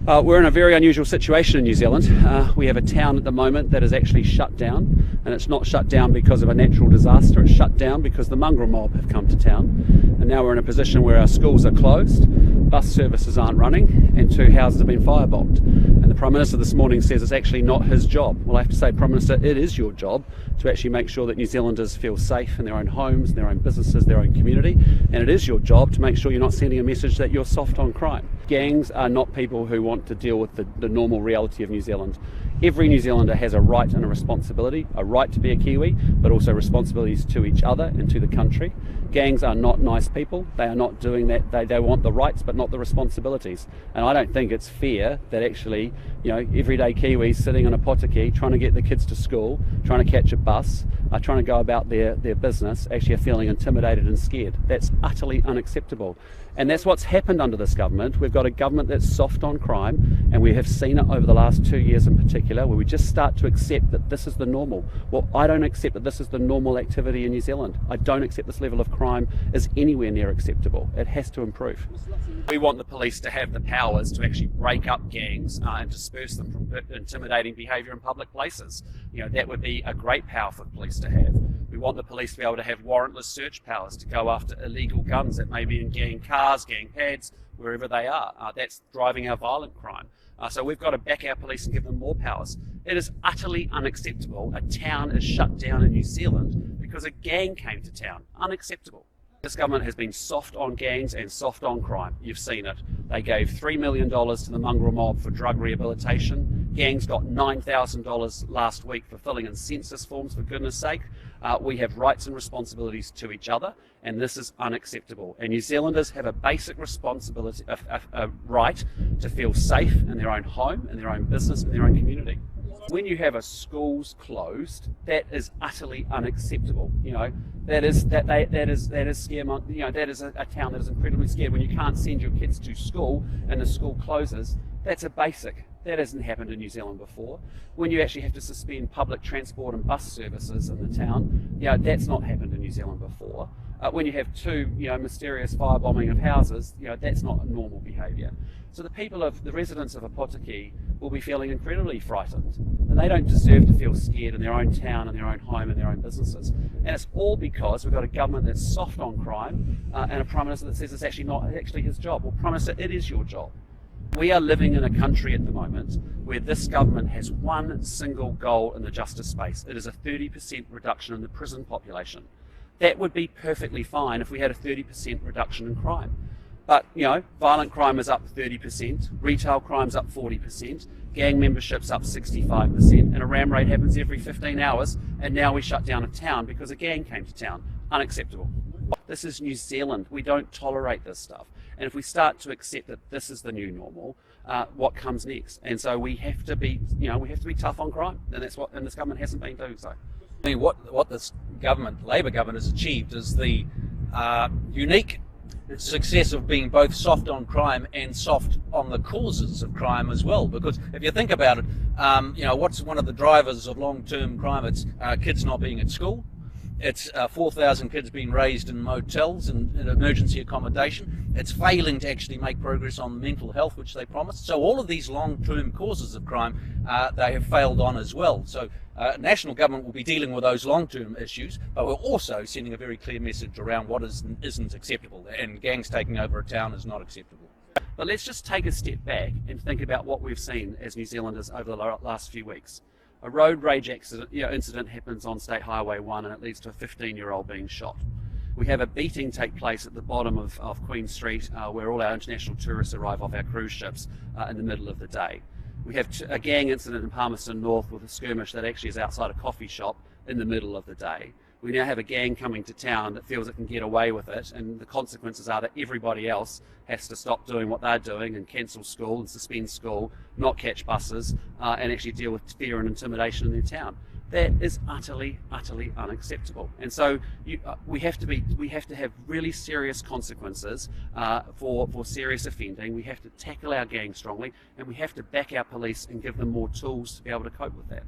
We're in a very unusual situation in New Zealand. We have a town at the moment that is actually shut down, and it's not shut down because of a natural disaster. It's shut down because the mongrel mob have come to town, and now we're in a position where our schools are closed, bus services aren't running, and 2 houses have been firebombed. And the Prime Minister this morning says it's actually not his job. Well, I have to say, Prime Minister, it is your job to actually make sure that New Zealanders feel safe in their own homes, in their own businesses, their own community, and it is your job to make sure you're not sending a message that you're soft on crime. Gangs are not people who want to deal with the normal reality of New Zealand. Every New Zealander has a right and a responsibility, a right to be a Kiwi, but also responsibilities to each other and to the country. Gangs are not nice people. They are not doing that. They want the rights but not the responsibilities. And I don't think it's fair that actually, everyday Kiwis sitting on a potiki trying to get the kids to school, trying to catch a bus, trying to go about their business, actually are feeling intimidated and scared. That's utterly unacceptable. And that's what's happened under this government. We've got a government that's soft on crime, and we have seen it over the last 2 years in particular, where we just start to accept that this is the normal. Well, I don't accept that this is the normal activity in New Zealand. I don't accept this level of crime is anywhere near acceptable. It has to improve. We want the police to have the powers to actually break up gangs and disperse them from intimidating behaviour in public places. That would be a great power for the police to have. We want the police to be able to have warrantless search powers to go after illegal guns that may be in gang cars, gang pads, wherever they are. That's driving our violent crime. So we've got to back our police and give them more powers. It is utterly unacceptable. A town is shut down in New Zealand because a gang came to town. Unacceptable. This government has been soft on gangs and soft on crime. You've seen it. They gave $3 million to the mongrel mob for drug rehabilitation. Gangs got $9,000 last week for filling in census forms, for goodness sake. We have rights and responsibilities to each other, and this is unacceptable. And New Zealanders have a basic responsibility, a right to feel safe in their own home, in their own business, in their own community. When you have a schools closed, that is utterly unacceptable. That is scare. That is a town that is incredibly scared. When you can't send your kids to school and the school closes, that's a basic. That hasn't happened in New Zealand before. When you actually have to suspend public transport and bus services in the town, that's not happened in New Zealand before. When you have two, mysterious firebombing of houses, that's not normal behaviour. So the residents of Apotiki will be feeling incredibly frightened, and they don't deserve to feel scared in their own town, in their own home, in their own businesses. And it's all because we've got a government that's soft on crime and a Prime Minister that says it's actually not actually his job. Well, Prime Minister, it is your job. We are living in a country at the moment where this government has one single goal in the justice space. It is a 30% reduction in the prison population. That would be perfectly fine if we had a 30% reduction in crime. But, violent crime is up 30%, retail crime's up 40%, gang membership's up 65%, and a ram raid happens every 15 hours, and now we shut down a town because a gang came to town. Unacceptable. This is New Zealand. We don't tolerate this stuff. And if we start to accept that this is the new normal, what comes next? And so we have to be, tough on crime, and and this government hasn't been doing so. I mean, what this Labor government has achieved is the unique success of being both soft on crime and soft on the causes of crime as well. Because if you think about it, what's one of the drivers of long-term crime? It's kids not being at school. It's 4,000 kids being raised in motels and in emergency accommodation. It's failing to actually make progress on mental health, which they promised. So all of these long-term causes of crime, they have failed on as well. So national government will be dealing with those long-term issues, but we're also sending a very clear message around what isn't acceptable, and gangs taking over a town is not acceptable. But let's just take a step back and think about what we've seen as New Zealanders over the last few weeks. A road rage incident happens on State Highway 1 and it leads to a 15-year-old being shot. We have a beating take place at the bottom of Queen Street where all our international tourists arrive off our cruise ships in the middle of the day. We have a gang incident in Palmerston North with a skirmish that actually is outside a coffee shop in the middle of the day. We now have a gang coming to town that feels it can get away with it, and the consequences are that everybody else has to stop doing what they're doing and cancel school and suspend school, not catch buses, and actually deal with fear and intimidation in their town. That is utterly, utterly unacceptable. And so we have to have really serious consequences for serious offending. We have to tackle our gangs strongly, and we have to back our police and give them more tools to be able to cope with that.